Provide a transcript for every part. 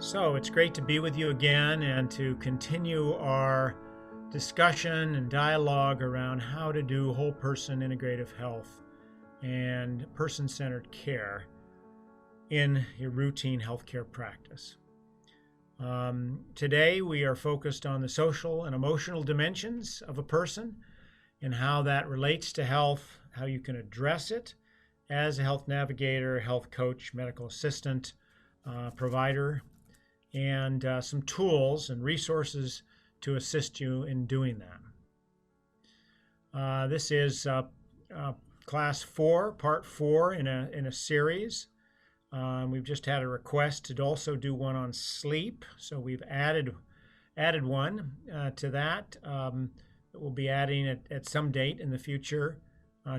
So it's great to be with you again and to continue our discussion and dialogue around how to do whole person integrative health and person centered care in your routine healthcare practice. Today, we are focused on the social and emotional dimensions of a person and how that relates to health, how you can address it as a health navigator, health coach, medical assistant, provider, and some tools and resources to assist you in doing that. This is class 4, part 4 in a series. We've just had a request to also do one on sleep, so we've added one to that. We'll be adding it at some date in the future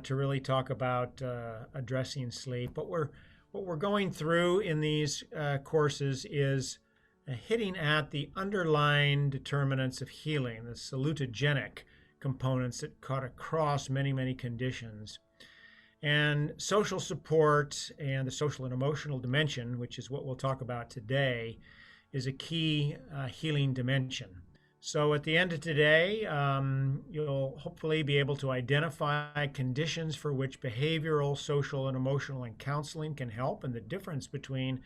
to really talk about addressing sleep. What we're going through in these courses is hitting at the underlying determinants of healing, the salutogenic components that cut across many conditions. And social support and the social and emotional dimension, which is what we'll talk about today, is a key healing dimension. So at the end of today, you'll hopefully be able to identify conditions for which behavioral, social, and emotional and counseling can help, and the difference between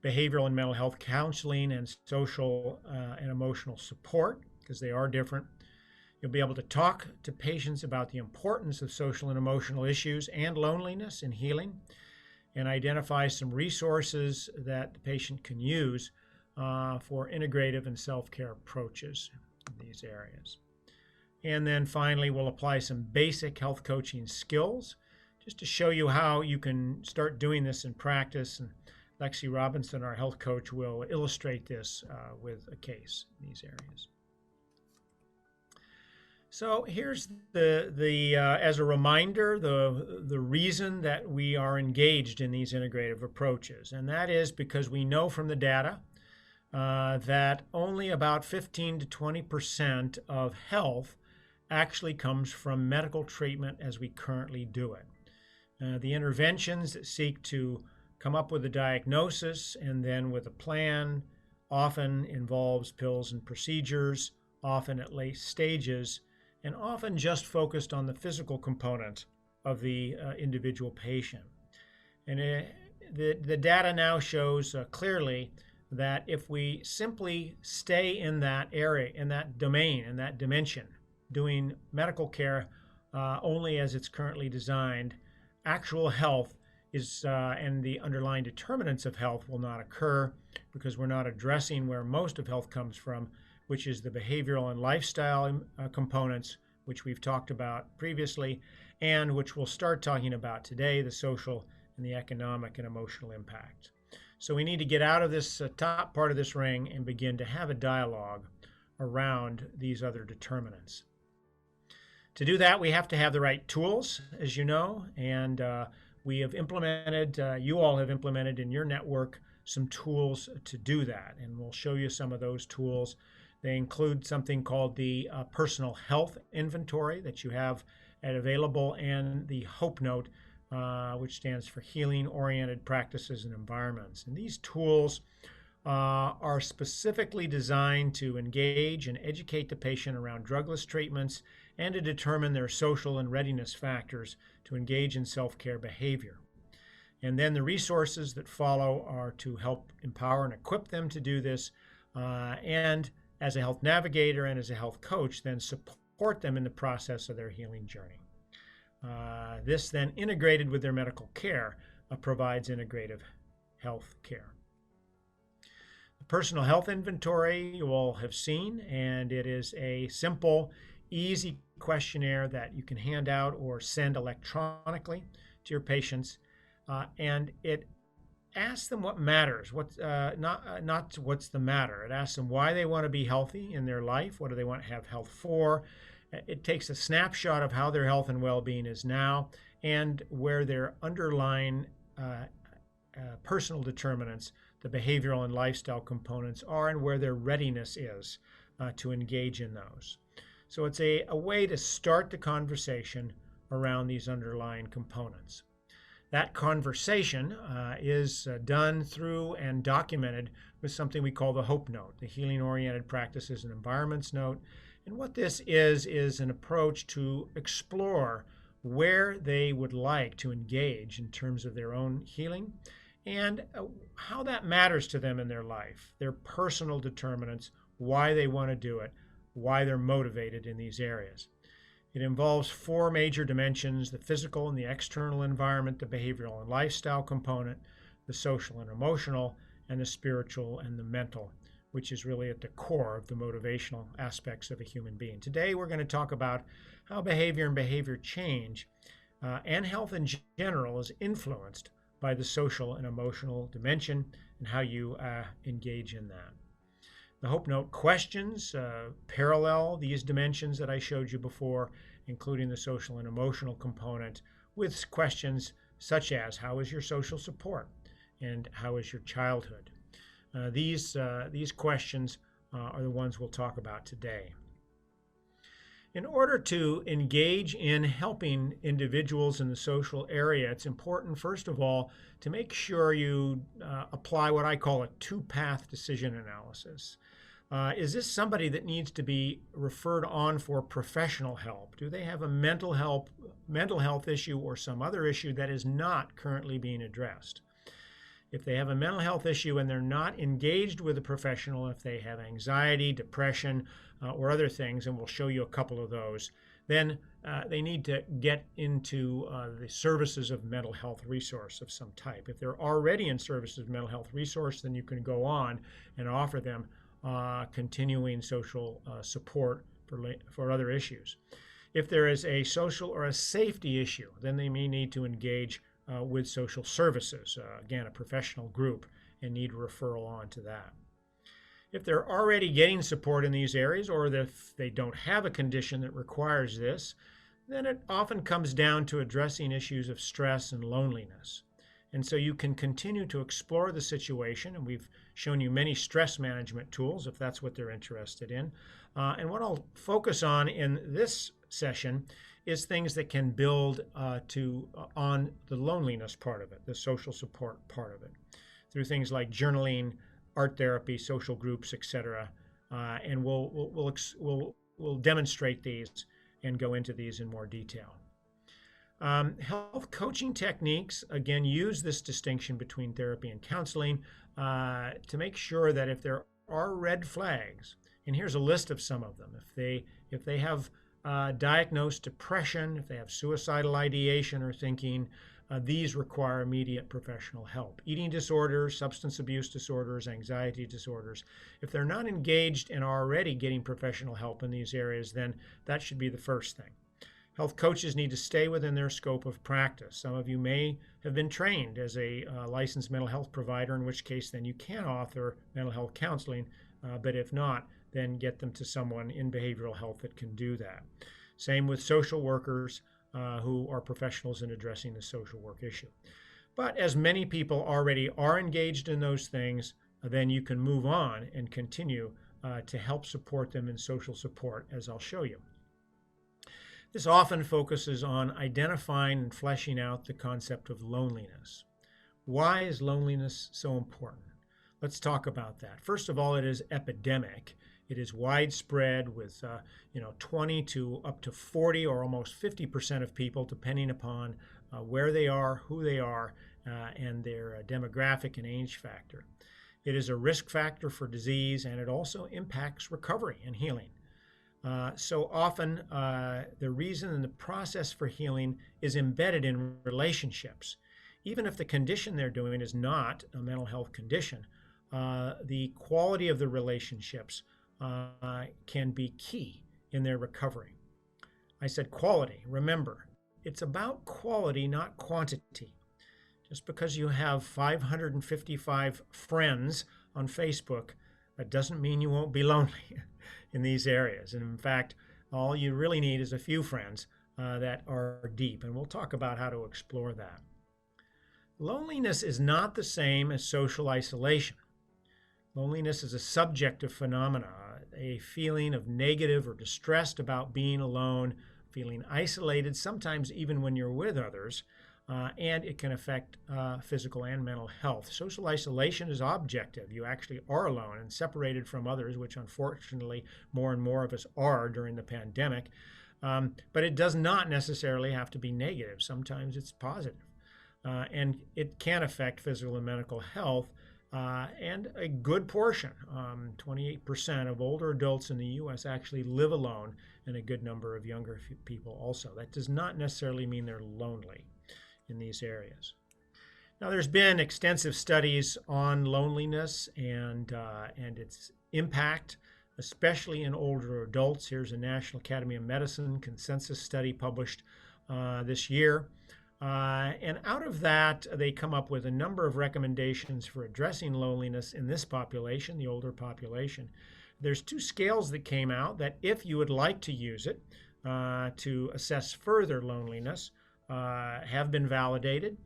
behavioral and mental health counseling and social and emotional support, because they are different. You'll be able to talk to patients about the importance of social and emotional issues and loneliness in healing, and identify some resources that the patient can use for integrative and self-care approaches in these areas. And then finally, we'll apply some basic health coaching skills just to show you how you can start doing this in practice. And Lexi Robinson, our health coach, will illustrate this with a case in these areas. So here's as a reminder, the reason that we are engaged in these integrative approaches, and that is because we know from the data that only about 15 to 20% of health actually comes from medical treatment as we currently do it. The interventions that seek to come up with a diagnosis and then with a plan often involves pills and procedures, often at late stages, and often just focused on the physical component of the individual patient. And the data now shows clearly that if we simply stay in that area, in that domain, in that dimension, doing medical care only as it's currently designed, actual health is and the underlying determinants of health will not occur, because we're not addressing where most of health comes from, which is the behavioral and lifestyle components, which we've talked about previously, and which we'll start talking about today, the social and the economic and emotional impact. So we need to get out of this top part of this ring and begin to have a dialogue around these other determinants. To do that, we have to have the right tools, as you know, and we have implemented, you all have implemented in your network some tools to do that, and we'll show you some of those tools. They include something called the Personal Health Inventory that you have available, and the Hope Note, which stands for Healing-Oriented Practices and Environments. And these tools are specifically designed to engage and educate the patient around drugless treatments and to determine their social and readiness factors to engage in self-care behavior. And then the resources that follow are to help empower and equip them to do this, and as a health navigator and as a health coach, then support them in the process of their healing journey. This then, integrated with their medical care, provides integrative health care. The Personal Health Inventory you all have seen, and it is a simple, easy questionnaire that you can hand out or send electronically to your patients, and it asks them what matters, not what's the matter. It asks them why they want to be healthy in their life, what do they want to have health for. It takes a snapshot of how their health and well-being is now and where their underlying personal determinants, the behavioral and lifestyle components are, and where their readiness is to engage in those. So it's a way to start the conversation around these underlying components. That conversation is done through and documented with something we call the HOPE Note, the Healing Oriented Practices and Environments Note. And what this is an approach to explore where they would like to engage in terms of their own healing and how that matters to them in their life, their personal determinants, why they want to do it, why they're motivated in these areas. It involves 4 major dimensions: the physical and the external environment, the behavioral and lifestyle component, the social and emotional, and the spiritual and the mental, which is really at the core of the motivational aspects of a human being. Today, we're going to talk about how behavior and behavior change and health in general is influenced by the social and emotional dimension and how you engage in that. The HOPE Note questions parallel these dimensions that I showed you before, including the social and emotional component, with questions such as, how is your social support and how is your childhood? These questions are the ones we'll talk about today. In order to engage in helping individuals in the social area, it's important, first of all, to make sure you apply what I call a 2-path decision analysis. Is this somebody that needs to be referred on for professional help? Do they have a mental health issue or some other issue that is not currently being addressed? If they have a mental health issue and they're not engaged with a professional, if they have anxiety, depression, or other things, and we'll show you a couple of those, then they need to get into the services of mental health resource of some type. If they're already in services of mental health resource, then you can go on and offer them continuing social support for other issues. If there is a social or a safety issue, then they may need to engage with social services, again, a professional group, and need referral on to that. If they're already getting support in these areas, or if they don't have a condition that requires this, then it often comes down to addressing issues of stress and loneliness. And so you can continue to explore the situation, and we've shown you many stress management tools if that's what they're interested in. And what I'll focus on in this session is things that can build on the loneliness part of it, the social support part of it, through things like journaling, art therapy, social groups, etc. And we'll demonstrate these and go into these in more detail. Health coaching techniques, again, use this distinction between therapy and counseling to make sure that if there are red flags, and here's a list of some of them, if they have diagnosed depression, if they have suicidal ideation or thinking, these require immediate professional help. Eating disorders, substance abuse disorders, anxiety disorders. If they're not engaged and are already getting professional help in these areas, then that should be the first thing. Health coaches need to stay within their scope of practice. Some of you may have been trained as a licensed mental health provider, in which case then you can offer mental health counseling, but if not, then get them to someone in behavioral health that can do that. Same with social workers who are professionals in addressing the social work issue. But as many people already are engaged in those things, then you can move on and continue to help support them in social support, as I'll show you. This often focuses on identifying and fleshing out the concept of loneliness. Why is loneliness so important? Let's talk about that. First of all, it is epidemic. It is widespread with 20 to up to 40 or almost 50% of people, depending upon where they are, who they are, and their demographic and age factor. It is a risk factor for disease, and it also impacts recovery and healing. So often, the reason and the process for healing is embedded in relationships. Even if the condition they're doing is not a mental health condition, the quality of the relationships can be key in their recovery. I said quality. Remember, it's about quality, not quantity. Just because you have 555 friends on Facebook, that doesn't mean you won't be lonely in these areas. And in fact, all you really need is a few friends that are deep, and we'll talk about how to explore that. Loneliness is not the same as social isolation. Loneliness is a subjective phenomenon, a feeling of negative or distressed about being alone, feeling isolated, sometimes even when you're with others, and it can affect physical and mental health. Social isolation is objective. You actually are alone and separated from others, which unfortunately more and more of us are during the pandemic. But it does not necessarily have to be negative. Sometimes it's positive. And it can affect physical and mental health. And a good portion, 28% of older adults in the U.S. actually live alone, and a good number of younger people also. That does not necessarily mean they're lonely in these areas. Now, there's been extensive studies on loneliness and its impact, especially in older adults. Here's a National Academy of Medicine consensus study published this year. And out of that, they come up with a number of recommendations for addressing loneliness in this population, the older population. There's 2 scales that came out that, if you would like to use it to assess further loneliness, have been validated.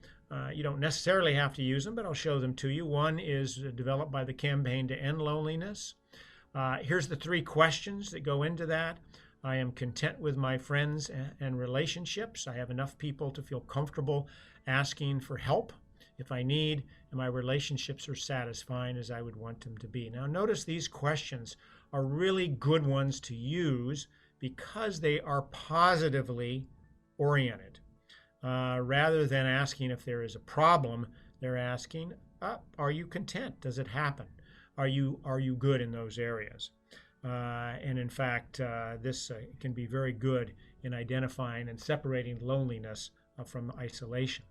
You don't necessarily have to use them, but I'll show them to you. One is developed by the Campaign to End Loneliness. Here's the 3 questions that go into that. I am content with my friends and relationships. I have enough people to feel comfortable asking for help if I need, and my relationships are satisfying as I would want them to be. Now, notice these questions are really good ones to use because they are positively oriented. Rather than asking if there is a problem, they're asking, are you content? Does it happen? Are you good in those areas? And in fact, this can be very good in identifying and separating loneliness from isolation.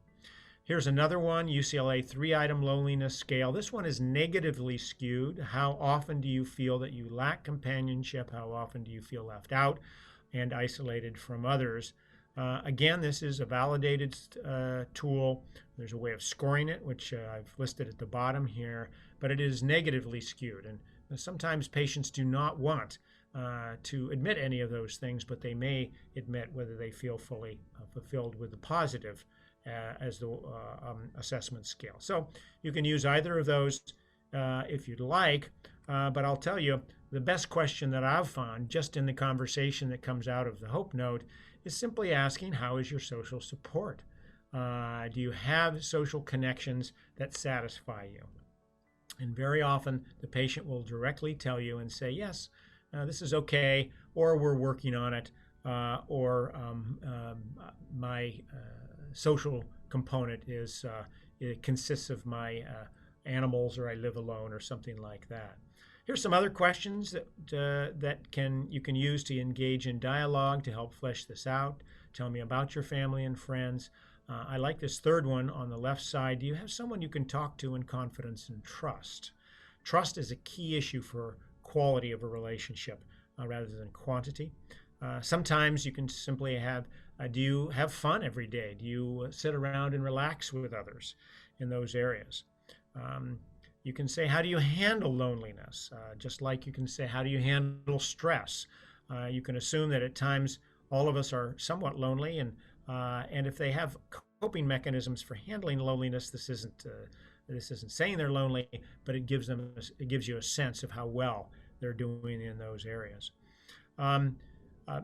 Here's another one, UCLA 3-item loneliness scale. This one is negatively skewed. How often do you feel that you lack companionship? How often do you feel left out and isolated from others? Again, this is a validated tool. There's a way of scoring it, which I've listed at the bottom here, but it is negatively skewed. And sometimes patients do not want to admit any of those things, but they may admit whether they feel fully fulfilled with the positive as the assessment scale. So you can use either of those if you'd like, but I'll tell you, the best question that I've found just in the conversation that comes out of the Hope Note is simply asking, how is your social support? Do you have social connections that satisfy you? And very often the patient will directly tell you and say, yes, this is okay, or we're working on it, or my social component is it consists of my animals, or I live alone, or something like that. Here's some other questions that you can use to engage in dialogue to help flesh this out. Tell me about your family and friends. I like this 3rd one on the left side. Do you have someone you can talk to in confidence and trust? Trust is a key issue for quality of a relationship rather than quantity. Sometimes you can simply have, do you have fun every day? Do you sit around and relax with others in those areas? You can say, how do you handle loneliness? Just like you can say, how do you handle stress? You can assume that at times all of us are somewhat lonely, and if they have coping mechanisms for handling loneliness, this isn't saying they're lonely, but it gives you a sense of how well they're doing in those areas.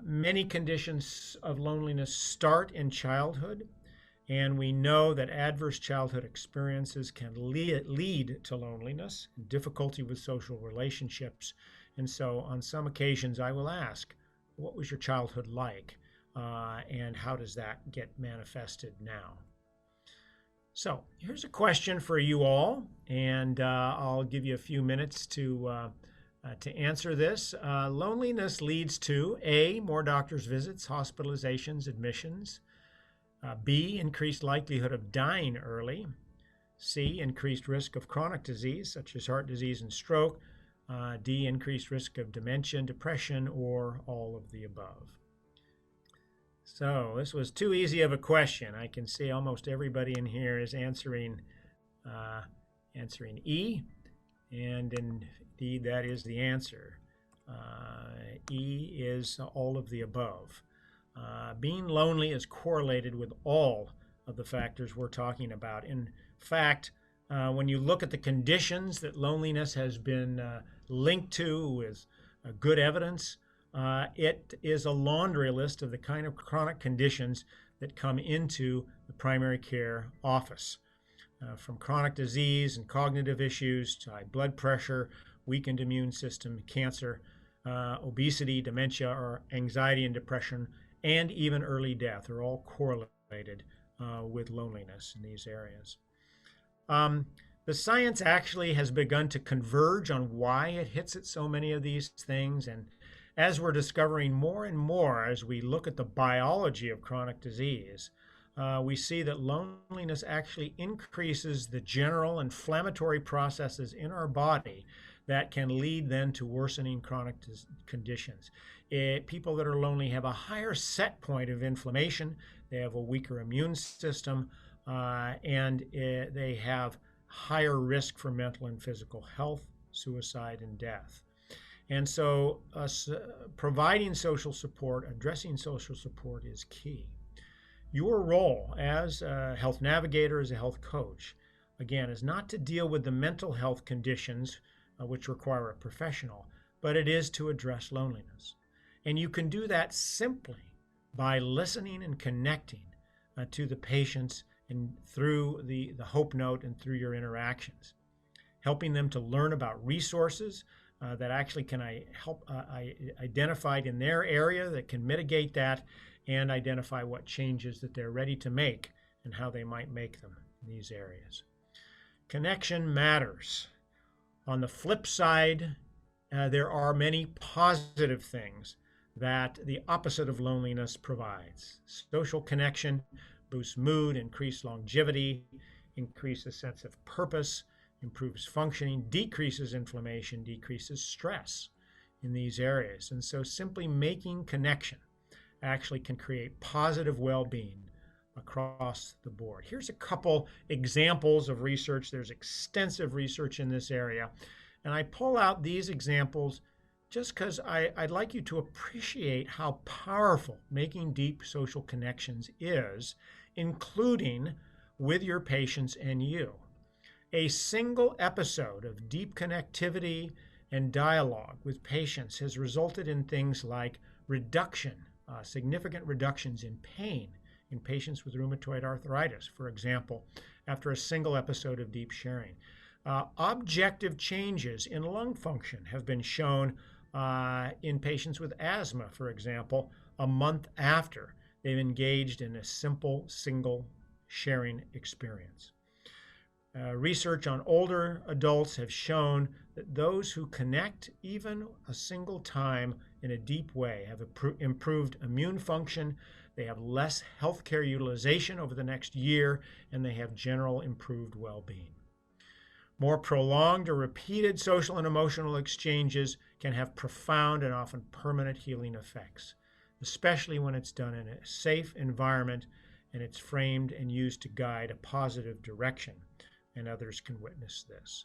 Many conditions of loneliness start in childhood, and we know that adverse childhood experiences can lead to loneliness, difficulty with social relationships. And so on some occasions I will ask, what was your childhood like? And how does that get manifested now? So here's a question for you all, and I'll give you a few minutes to answer this. Loneliness leads to A, more doctor's visits, hospitalizations, admissions. B, increased likelihood of dying early. C, increased risk of chronic disease, such as heart disease and stroke. D, increased risk of dementia, depression, or all of the above. So this was too easy of a question. I can see almost everybody in here is answering E, and indeed that is the answer. E is all of the above. Being lonely is correlated with all of the factors we're talking about. In fact, when you look at the conditions that loneliness has been linked to with good evidence, it is a laundry list of the kind of chronic conditions that come into the primary care office. From chronic disease and cognitive issues to high blood pressure, weakened immune system, cancer, obesity, dementia, or anxiety and depression, and even early death are all correlated with loneliness in these areas. The science actually has begun to converge on why it hits at so many of these things. And as we're discovering more and more as we look at the biology of chronic disease, we see that loneliness actually increases the general inflammatory processes in our body that can lead then to worsening chronic conditions. People that are lonely have a higher set point of inflammation, they have a weaker immune system, and they have higher risk for mental and physical health, suicide, and death. And so providing social support, addressing social support is key. Your role as a health navigator, as a health coach, again, is not to deal with the mental health conditions which require a professional, but it is to address loneliness. And you can do that simply by listening and connecting to the patients and through the Hope Note and through your interactions, helping them to learn about resources that actually can help identified in their area that can mitigate that and identify what changes that they're ready to make and how they might make them in these areas. Connection matters. On the flip side, there are many positive things that the opposite of loneliness provides. Social connection boosts mood, increases longevity, increases sense of purpose, improves functioning, decreases inflammation, decreases stress in these areas. And so simply making connection actually can create positive well-being across the board. Here's a couple examples of research. There's extensive research in this area. And I pull out these examples just because I'd like you to appreciate how powerful making deep social connections is, including with your patients and you. A single episode of deep connectivity and dialogue with patients has resulted in things like significant reductions in pain in patients with rheumatoid arthritis, for example, after a single episode of deep sharing. Objective changes in lung function have been shown in patients with asthma, for example, a month after they've engaged in a simple single sharing experience. Research on older adults have shown that those who connect even a single time in a deep way have improved immune function, they have less healthcare utilization over the next year, and they have general improved well-being. More prolonged or repeated social and emotional exchanges can have profound and often permanent healing effects, especially when it's done in a safe environment and it's framed and used to guide a positive direction, and others can witness this.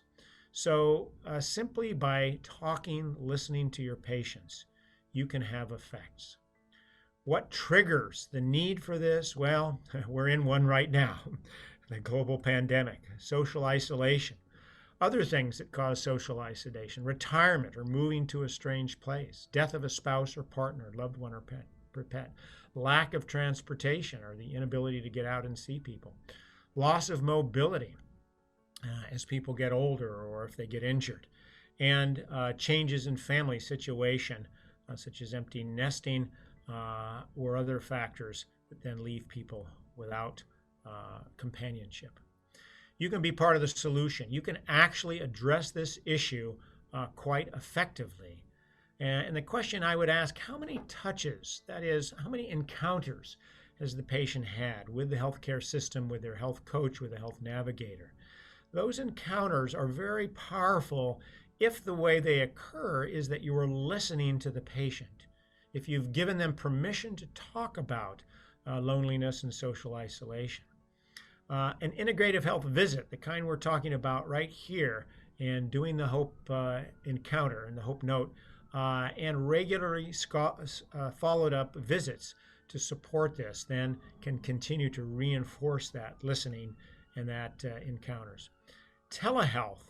So simply by talking, listening to your patients, you can have effects. What triggers the need for this? Well, we're in one right now, the global pandemic, social isolation, other things that cause social isolation, retirement or moving to a strange place, death of a spouse or partner, loved one or pet, lack of transportation or the inability to get out and see people, loss of mobility as people get older or if they get injured, and changes in family situation such as empty nesting or other factors that then leave people without companionship. You can be part of the solution. You can actually address this issue quite effectively. And the question I would ask, how many touches, that is, how many encounters has the patient had with the healthcare system, with their health coach, with a health navigator? Those encounters are very powerful if the way they occur is that you are listening to the patient. If you've given them permission to talk about loneliness and social isolation. An integrative health visit, the kind we're talking about right here, and doing the Hope encounter and the Hope Note, and regularly followed up visits to support this, then can continue to reinforce that listening and that encounters. Telehealth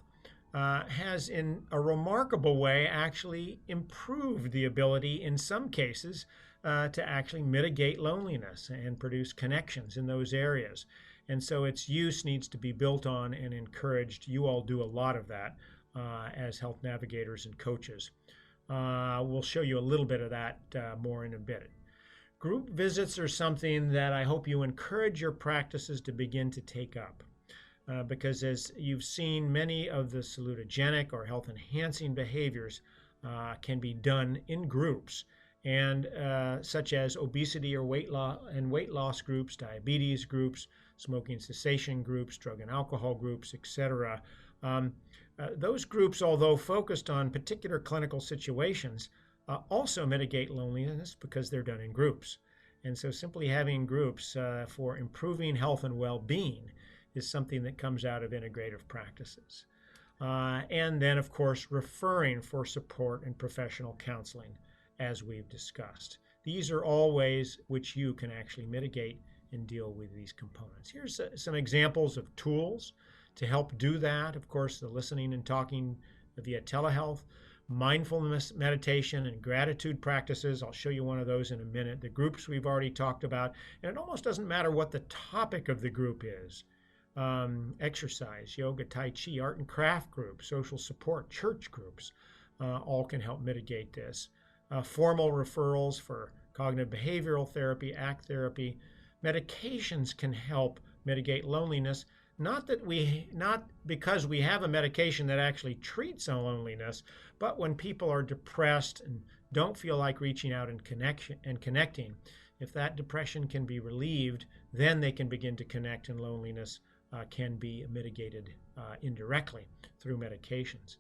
has in a remarkable way actually improved the ability in some cases to actually mitigate loneliness and produce connections in those areas. And so its use needs to be built on and encouraged. You all do a lot of that as health navigators and coaches. We'll show you a little bit of that more in a bit. Group visits are something that I hope you encourage your practices to begin to take up. Because as you've seen, many of the salutogenic or health enhancing behaviors can be done in groups, and such as obesity or weight loss groups, diabetes groups, smoking cessation groups, drug and alcohol groups, etc. Those groups, although focused on particular clinical situations, also mitigate loneliness because they're done in groups. And so simply having groups for improving health and well-being is something that comes out of integrative practices. And then, of course, referring for support and professional counseling, as we've discussed. These are all ways which you can actually mitigate and deal with these components. Here's some examples of tools to help do that. Of course, the listening and talking via telehealth, mindfulness meditation, and gratitude practices. I'll show you one of those in a minute. The groups we've already talked about. And it almost doesn't matter what the topic of the group is. Exercise, yoga, tai chi, art and craft groups, social support, church groups, all can help mitigate this. Formal referrals for cognitive behavioral therapy, ACT therapy. Medications can help mitigate loneliness, not because we have a medication that actually treats loneliness, but when people are depressed and don't feel like reaching out and connecting, if that depression can be relieved, then they can begin to connect, and loneliness can be mitigated indirectly through medications.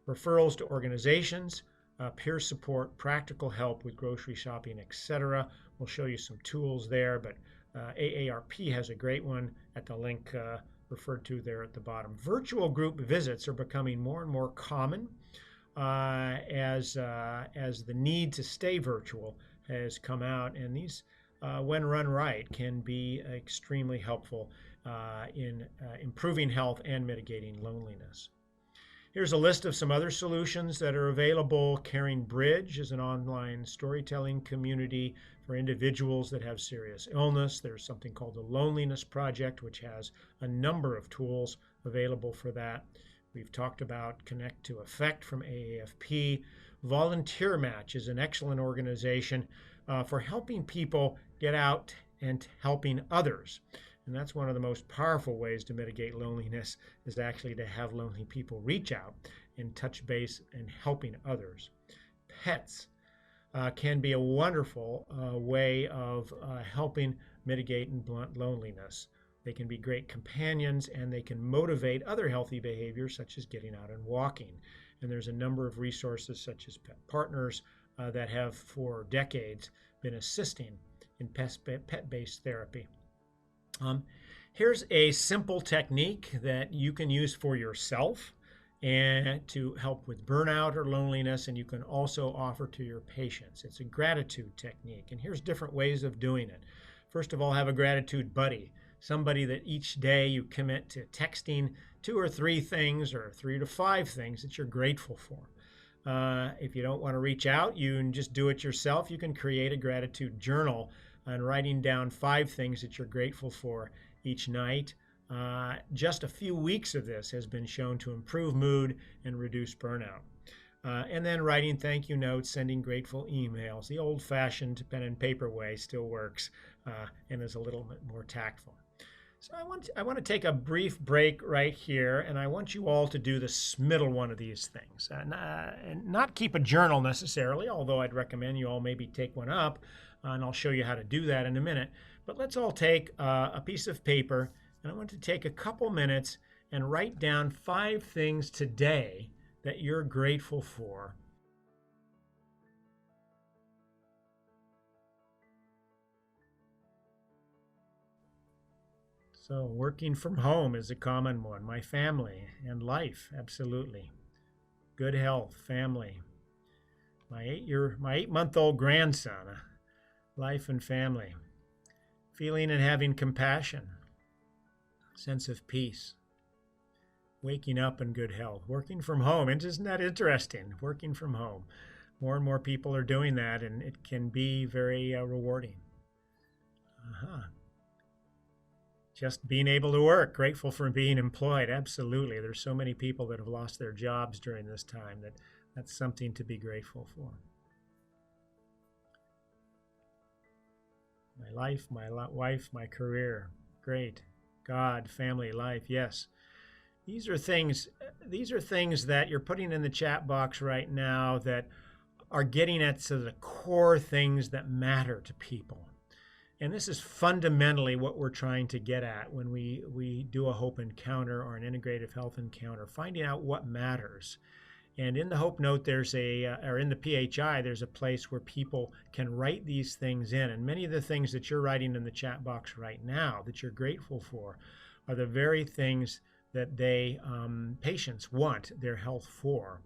Referrals to organizations, peer support, practical help with grocery shopping, etc. We'll show you some tools there, but AARP has a great one at the link referred to there at the bottom. Virtual group visits are becoming more and more common as the need to stay virtual has come out, and these, when run right, can be extremely helpful in improving health and mitigating loneliness. Here's a list of some other solutions that are available. Caring Bridge is an online storytelling community for individuals that have serious illness. There's something called the Loneliness Project, which has a number of tools available for that. We've talked about Connect to Effect from AAFP. Volunteer Match is an excellent organization for helping people get out and helping others. And that's one of the most powerful ways to mitigate loneliness, is actually to have lonely people reach out and touch base and helping others. Pets can be a wonderful way of helping mitigate and blunt loneliness. They can be great companions, and they can motivate other healthy behaviors such as getting out and walking. And there's a number of resources such as Pet Partners that have for decades been assisting in pet-based therapy. Here's a simple technique that you can use for yourself and to help with burnout or loneliness, and you can also offer to your patients. It's a gratitude technique, and here's different ways of doing it. First of all, have a gratitude buddy, somebody that each day you commit to texting 2 or 3 things, or 3 to 5 things that you're grateful for. If you don't want to reach out, you can just do it yourself. You can create a gratitude journal and writing down 5 things that you're grateful for each night. Just a few weeks of this has been shown to improve mood and reduce burnout. And then writing thank you notes, sending grateful emails. The old-fashioned pen and paper way still works and is a little bit more tactful. So I want to take a brief break right here, and I want you all to do this middle one of these things. And not keep a journal necessarily, although I'd recommend you all maybe take one up, and I'll show you how to do that in a minute. But let's all take a piece of paper, and I want to take a couple minutes and write down 5 things today that you're grateful for. So working from home is a common one. My family and life, absolutely. Good health, family. My 8-month-old grandson, life and family. Feeling and having compassion, sense of peace. Waking up in good health. Working from home, and isn't that interesting? Working from home. More and more people are doing that, and it can be very rewarding. Just being able to work, grateful for being employed. Absolutely. There's so many people that have lost their jobs during this time that's something to be grateful for. My life, my wife, my career. Great. God, family, life. Yes. These are things that you're putting in the chat box right now that are getting at the core things that matter to people. And this is fundamentally what we're trying to get at when we do a Hope Encounter or an Integrative Health Encounter, finding out what matters. And in the Hope Note, or in the PHI, there's a place where people can write these things in. And many of the things that you're writing in the chat box right now that you're grateful for are the very things that patients want their health for.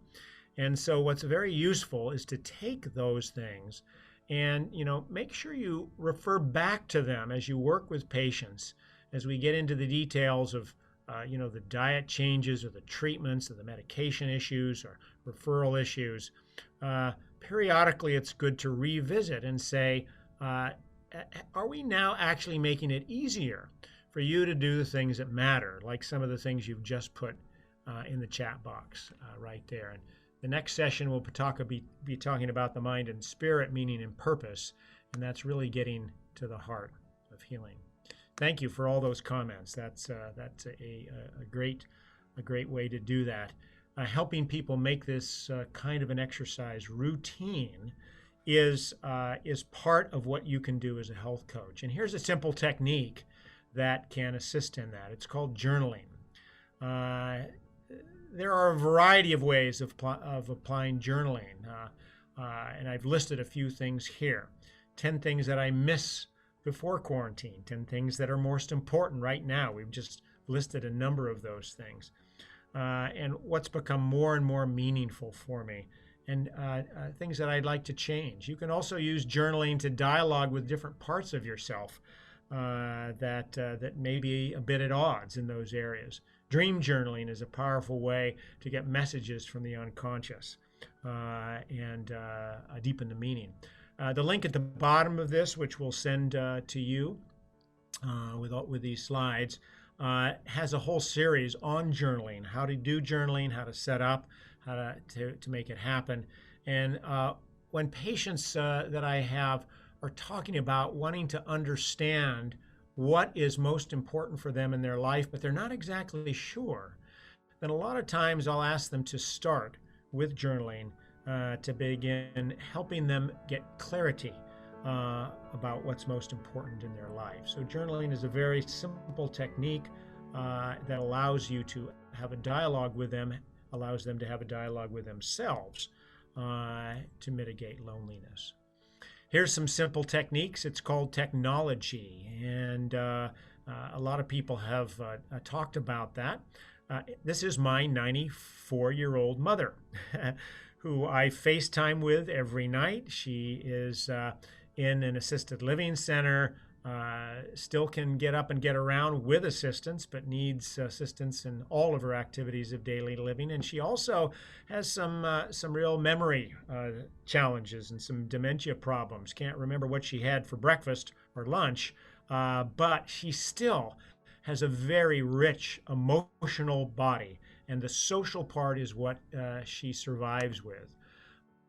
And so what's very useful is to take those things and, make sure you refer back to them as you work with patients, as we get into the details of, the diet changes or the treatments or the medication issues or referral issues. Periodically, it's good to revisit and say, are we now actually making it easier for you to do the things that matter, like some of the things you've just put in the chat box right there. And the next session we'll be talking about the mind and spirit, meaning and purpose, and that's really getting to the heart of healing. Thank you for all those comments. That's a great way to do that. Helping people make this kind of an exercise routine is part of what you can do as a health coach. And here's a simple technique that can assist in that. It's called journaling. There are a variety of ways of applying journaling, and I've listed a few things here. 10 things that I miss before quarantine, 10 things that are most important right now. We've just listed a number of those things. And what's become more and more meaningful for me, and things that I'd like to change. You can also use journaling to dialogue with different parts of yourself that may be a bit at odds in those areas. Dream journaling is a powerful way to get messages from the unconscious and deepen the meaning. The link at the bottom of this, which we'll send to you with these slides, has a whole series on journaling, how to do journaling, how to set up, how to make it happen. And when patients that I have are talking about wanting to understand what is most important for them in their life, but they're not exactly sure, then a lot of times I'll ask them to start with journaling to begin helping them get clarity about what's most important in their life. So journaling is a very simple technique that allows you to have a dialogue with them, allows them to have a dialogue with themselves to mitigate loneliness. Here's some simple techniques. It's called technology, and a lot of people have talked about that. This is my 94-year-old mother, who I FaceTime with every night. She is in an assisted living center, still can get up and get around with assistance, but needs assistance in all of her activities of daily living. And she also has some real memory challenges and some dementia problems. Can't remember what she had for breakfast or lunch, but she still has a very rich emotional body, and the social part is what she survives with.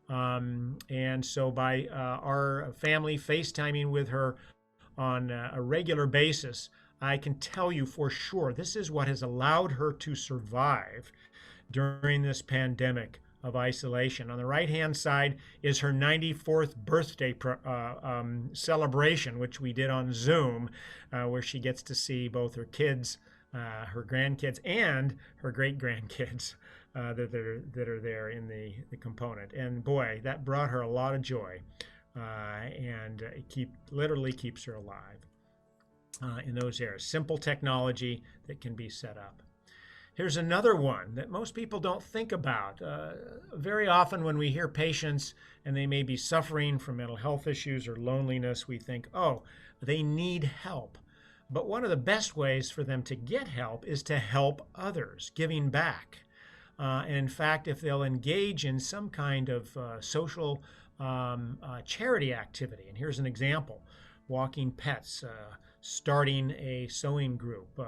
And so by our family FaceTiming with her on a regular basis, I can tell you for sure this is what has allowed her to survive during this pandemic of isolation. On the right-hand side is her 94th birthday celebration, which we did on Zoom, where she gets to see both her kids, her grandkids, and her great-grandkids that are there in the component. And boy, that brought her a lot of joy. And it literally keeps her alive in those areas. Simple technology that can be set up. Here's another one that most people don't think about. Very often when we hear patients and they may be suffering from mental health issues or loneliness, we think, oh, they need help. But one of the best ways for them to get help is to help others, giving back. And in fact, if they'll engage in some kind of social charity activity, and here's an example: walking pets, starting a sewing group,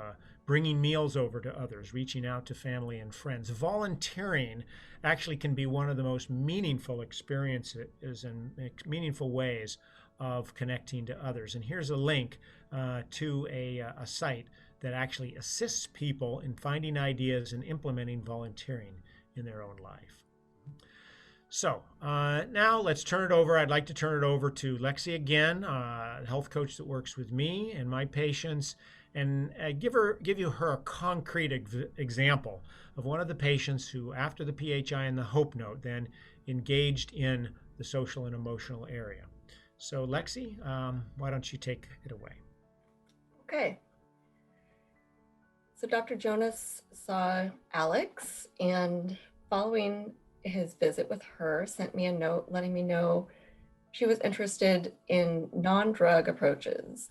bringing meals over to others, reaching out to family and friends. Volunteering actually can be one of the most meaningful experiences and meaningful ways of connecting to others. And here's a link to a site that actually assists people in finding ideas and implementing volunteering in their own life. So now let's turn it over. I'd like to turn it over to Lexi again, a health coach that works with me and my patients, and give you her a concrete example of one of the patients who, after the PHI and the Hope Note, then engaged in the social and emotional area. So Lexi, why don't you take it away? Okay. So Dr. Jonas saw Alex, and following his visit with her, sent me a note letting me know she was interested in non-drug approaches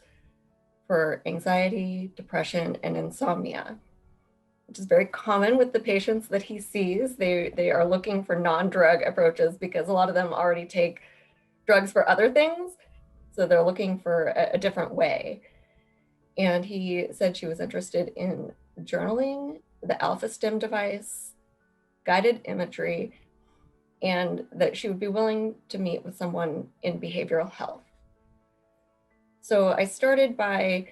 for anxiety, depression, and insomnia, which is very common with the patients that he sees. They are looking for non-drug approaches because a lot of them already take drugs for other things. So they're looking for a different way. And he said she was interested in journaling, the Alpha Stim device, guided imagery, and that she would be willing to meet with someone in behavioral health. So I started by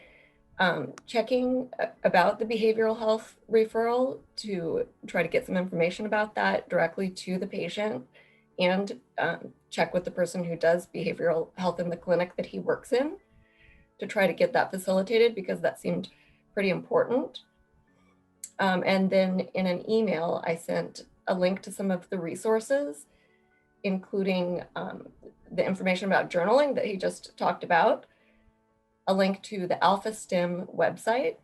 checking about the behavioral health referral to try to get some information about that directly to the patient, and check with the person who does behavioral health in the clinic that he works in to try to get that facilitated, because that seemed pretty important. And then in an email, I sent a link to some of the resources, including the information about journaling that he just talked about, a link to the Alpha Stim website,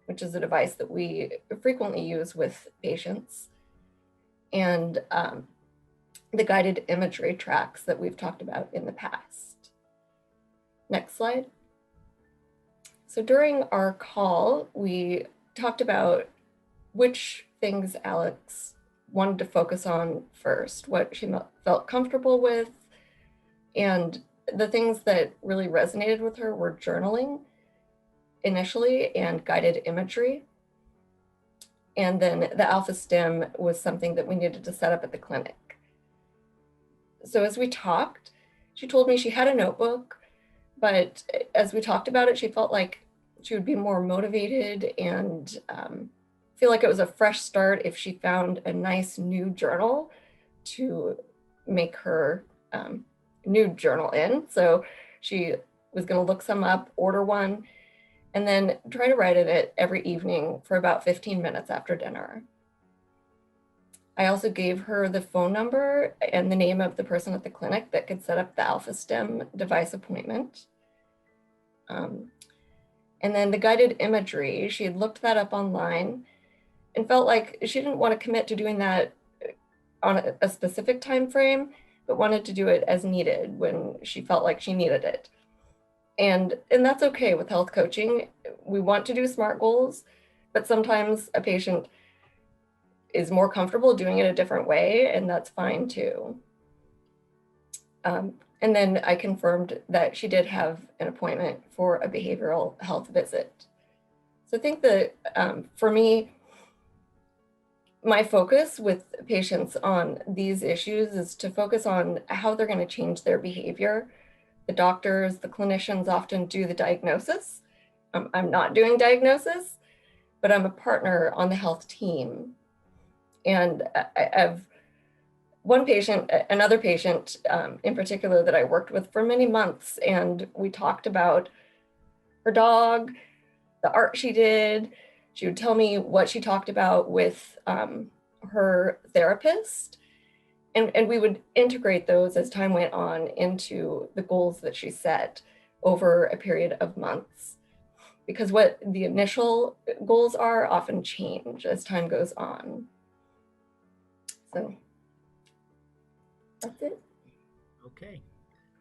which is a device that we frequently use with patients, and the guided imagery tracks that we've talked about in the past. Next slide. So during our call, we talked about which things Alex wanted to focus on first, what she felt comfortable with, and the things that really resonated with her were journaling initially and guided imagery. And then the Alpha Stim was something that we needed to set up at the clinic. So as we talked, she told me she had a notebook, but as we talked about it, she felt like she would be more motivated and feel like it was a fresh start if she found a nice new journal to make her new journal in. So she was going to look some up, order one, and then try to write in it every evening for about 15 minutes after dinner. I also gave her the phone number and the name of the person at the clinic that could set up the Alpha Stim device appointment. And then the guided imagery, she had looked that up online and felt like she didn't want to commit to doing that on a specific time frame, but wanted to do it as needed when she felt like she needed it. And that's okay with health coaching. We want to do SMART goals, but sometimes a patient is more comfortable doing it a different way, and that's fine too. And then I confirmed that she did have an appointment for a behavioral health visit. So I think that for me, my focus with patients on these issues is to focus on how they're going to change their behavior. The doctors, the clinicians often do the diagnosis. I'm not doing diagnosis, but I'm a partner on the health team. And I have another patient in particular that I worked with for many months, and we talked about her dog, the art she did. She would tell me what she talked about with her therapist, and we would integrate those as time went on into the goals that she set over a period of months, because what the initial goals are often change as time goes on. So that's it. Okay.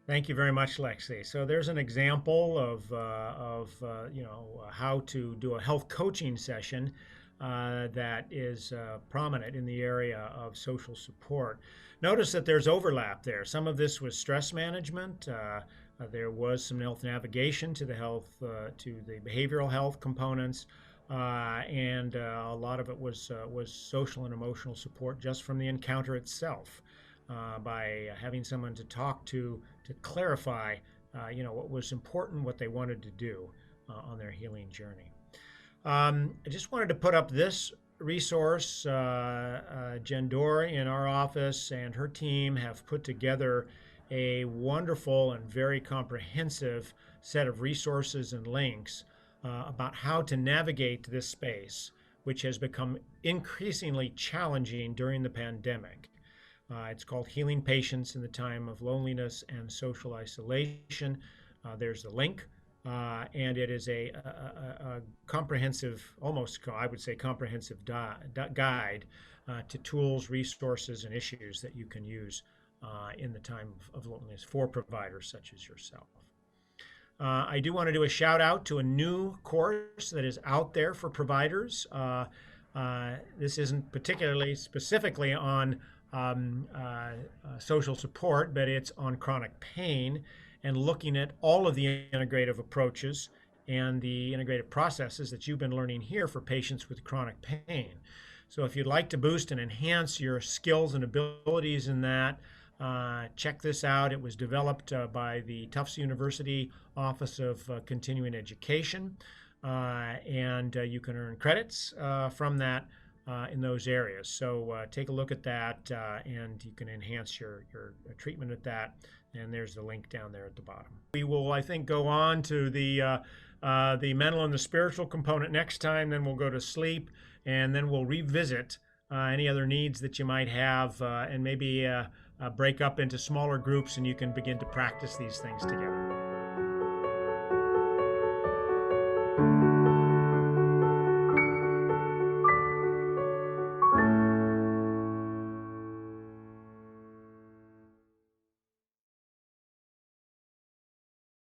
Thank you very much, Lexi. So there's an example of how to do a health coaching session that is prominent in the area of social support. Notice that there's overlap there. Some of this was stress management. There was some health navigation to to the behavioral health components, and a lot of it was social and emotional support just from the encounter itself, by having someone to talk to clarify, what was important, what they wanted to do on their healing journey. I just wanted to put up this resource. Jen Dorr in our office and her team have put together a wonderful and very comprehensive set of resources and links about how to navigate this space, which has become increasingly challenging during the pandemic. It's called Healing Patients in the Time of Loneliness and Social Isolation. There's the link. And it is a comprehensive, almost I would say comprehensive guide to tools, resources, and issues that you can use in the time of loneliness for providers such as yourself. I do want to do a shout out to a new course that is out there for providers. This isn't particularly specifically on social support, but it's on chronic pain and looking at all of the integrative approaches and the integrative processes that you've been learning here for patients with chronic pain. So if you'd like to boost and enhance your skills and abilities in that, check this out. It was developed by the Tufts University Office of Continuing Education, and you can earn credits from that in those areas. So take a look at that, and you can enhance your treatment at that. And there's the link down there at the bottom. We will, I think, go on to the mental and the spiritual component next time. Then we'll go to sleep, and then we'll revisit any other needs that you might have, and maybe break up into smaller groups, and you can begin to practice these things together.